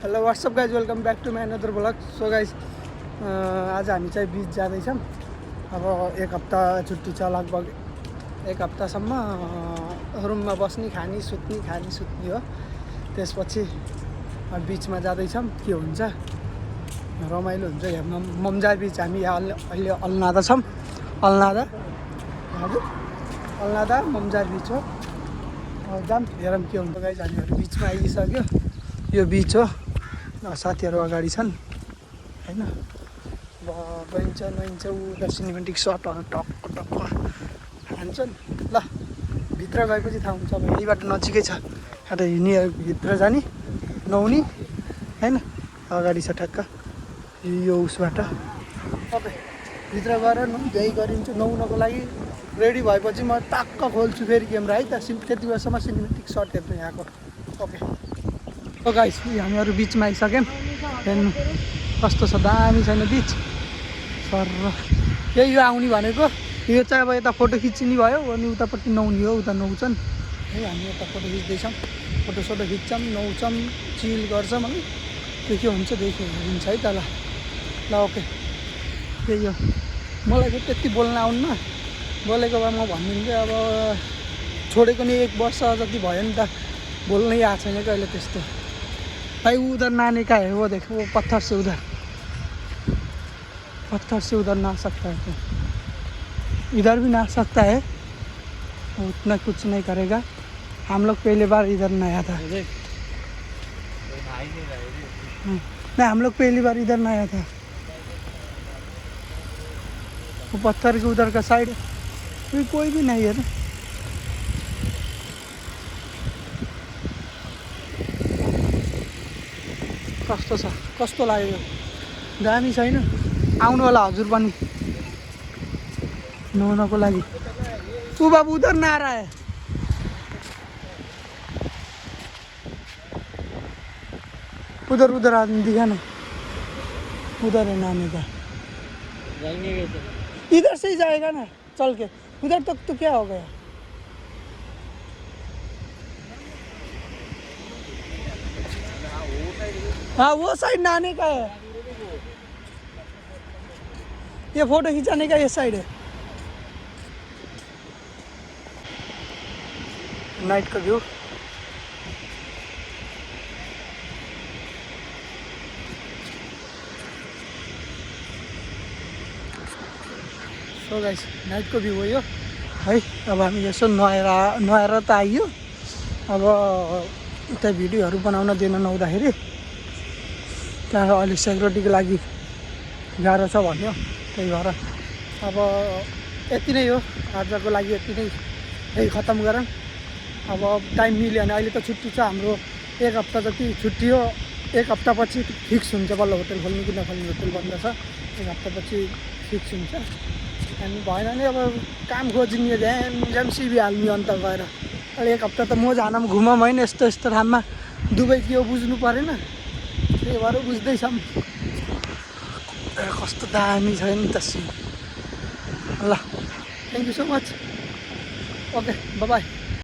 Hello WhatsApp guys, welcome back to my another blog. So guys आज हामी चाहिँ बिच जाँदैछौँ। अब एक हप्ता छुट्टी छ, लगभग एक हप्तासम्म रुममा बस्ने खाने सुत्ने हो। त्यसपछि बिचमा जाँदैछौँ, के हुन्छ रमाइलो हुन्छ। यहाँ मम्जा बिच हामी यहाँ अहिले अलनादा छौँ। अलनादा हजुर, अलनादा मम्जा बिच हो। जाम हेरौँ के हुन्छ। गाइज हामीहरू बिचमा आइसक्यो। यो बिच हो, साथीहरू अगाडि छन् हैन। अब गइन्छ नुहाइन्छ, उता सिनेमेटिक सटहरू टक्क टक्क हान्छन्। ल भित्र गएपछि थाहा हुन्छ। अब यहीबाट नजिकै छ, एउटा हिँडी भित्र जाने नुहाउने हैन। अगाडि छ ठ्याक्क यो उसबाट। तपाईँ भित्र गएर नुहाइ गरिन्छु। नुहाउनको लागि रेडी भएपछि म टक्क खोल्छु फेरि क्यामेरा है त। त्यति बेलासम्म सिनेमेटिक सट हेर्नु यहाँको। ओके ओ गाइस, हामीहरू बिचमा आइसक्यौँ। हेर्नु कस्तो छ, दामी छैन बिच सर। यही यो आउने भनेको। यो चाहिँ अब यता फोटो खिच्ने भयो अनि उतापट्टि नुहाउने हो। उता नुहाउँछन् है, हामी यता फोटो खिच्दैछौँ। फोटोसोटो खिच्छौँ, नुहाउँछौँ, चिल गर्छौँ है। के हुन्छ देखिन्छ है त। ल ल ओके, त्यही हो। मलाई चाहिँ त्यति बोल्न आउन्न, बोलेको भए म भनिदिन्छु। अब छोडेको नि 1 वर्ष जति भयो नि त, बोल्नै आएको छैन कहिले त्यस्तो। भाई उधर नहाने का है, वो देखो वो पत्थर से उधर नहा सकता है तो इधर भी नहा सकता है। उतना कुछ नहीं करेगा। हम लोग पहले बार इधर नहाया था। नहीं, हम लोग पहली बार इधर नहाया था। वो पत्थर के उधर का साइड कोई भी नहीं है ना। कस्तो छ, कस्तो लाग्यो? दामी छैन? आउनु होला हजुर पनि नुहाउनको लागि। ऊ बाबु उधर नहा रहा है। उधर आदमी दिखा ना, उधर है नहाने का। इधर से ही जाएगा ना चल के, उधर तक तो क्या हो गया। हाँ वो साइड नहाने का है, ये फोटो खिंचाने का ये साइड है। नाइट का व्यू। सो गाइस, नाइटको भ्यू हो यो है। अब हामी यसो नुहाएर त आइयो। अब उता भिडियोहरू बनाउन दिन नहुँदाखेरि त्यहाँ अहिले सेक्युरिटीको लागि गाह्रो छ भन्यो, त्यही भएर अब यति नै हो आजको लागि। यति नै, यही खतम गरौँ। अब टाइम मिल्यो भने, अहिले त छुट्टी छ हाम्रो, 1 हप्ता जति छुट्टी हो। 1 हप्तापछि फिक्स हुन्छ बल्ल होटल खोल्ने कि नखोल्ने। होटल बन्द छ, 1 हप्तापछि फिक्स हुन्छ। अनि भएन भने अब काम खोज्ने, झ्याम सिबी हाल्ने अन्त गएर। अहिले 1 हप्ता त म जानमा घुमौँ होइन, यस्तो ठाउँमा। दुबई के हो बुझ्नु परेन, त्यही भएर बुझ्दैछौँ। कस्तो दामी छ नि त सिन। ल thank you so much. Okay by by.